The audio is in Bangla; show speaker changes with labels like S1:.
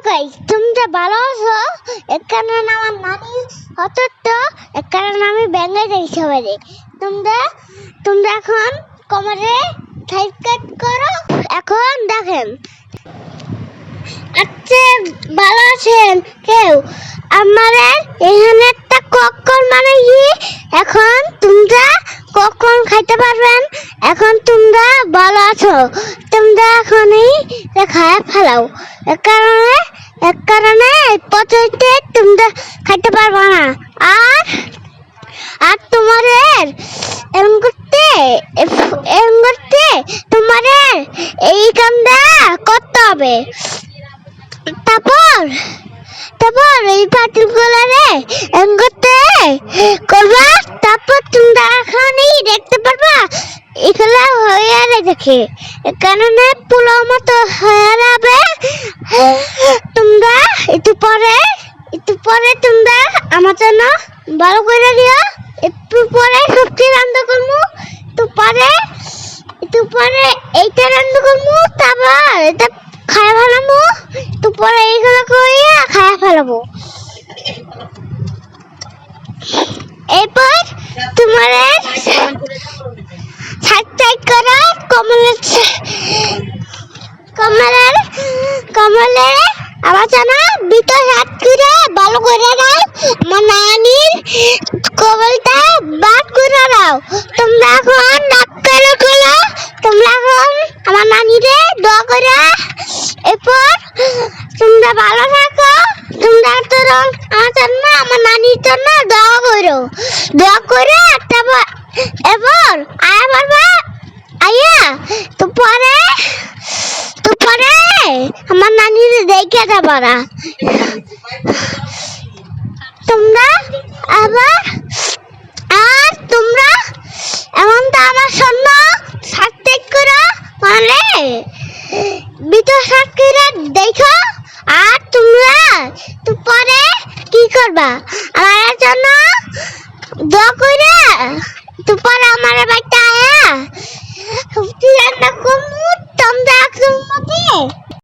S1: গাইস, তোমরা ভালো আছো? এর কারণে আমার নানি অতত এর কারণে আমি ব্যাঙ্গে যাই সবাই। তোমরা এখন কমরে সাবস্ক্রাইব করো। এখন দেখেন, আচ্ছা ভালো আছেন কেউ? আমাদের এখানে একটা কখন মানে এখন তোমরা কখন খাইতে পারবেন। এখন তোমরা ভালো আছো, তোমরা এখনই খায় ফেলাও। এর কারণে পচইতে তোমরা খাইতে পারবে না। আর তোমাদের এরম করতে তোমাদের এই কামটা করতে হবে। তারপর এই পাতিলগুলারে করতে করবা। তারপর তোমরা এখনই দেখতে পারবা এগুলা হয়ে দেখে। এ কারণে পোলাও মতো হয়ে যাবে। তোমরা একটু পরে তোমরা আমার জন্য ভালো করে দিও। একটু পরে সবজি রান্না করবো, একটু পরে এইটা রান্না করবো, তারপর এটা খায় ফেলাবো, একটু পরে এইগুলো করিয়া খায় ফেলাবো। এরপর তোমাদের সাবস্ক্রাইব করো। কমলের আমার জানা ভিতর হাত করে ভালো করে দাও। আমার নানির কবলটা বাদ করে দাও। তোমরা এখন নাক করে করো। তোমরা এখন আমার নানিরে দোয়া করে। এরপর তোমরা ভালো থাকো। তোমরা আমার জন্য আমার নানির জন্য দোয়া করে তারপর এরপর আয়া পারবা। তো পরে আমার নানির দেখে যাবা না তোমরা আবার। আর তোমরা এমন তো আমার জন্য সাবস্ক্রাইব করো, মানে ভিডিও সাবস্ক্রাইব দেখো। আর তোমরা তো পরে কি করবা আমার জন্য দোয়া করে। তো পরে আমার বাড়িতে আয়া সবজি রান্না করবো। তোমরা একদম মতে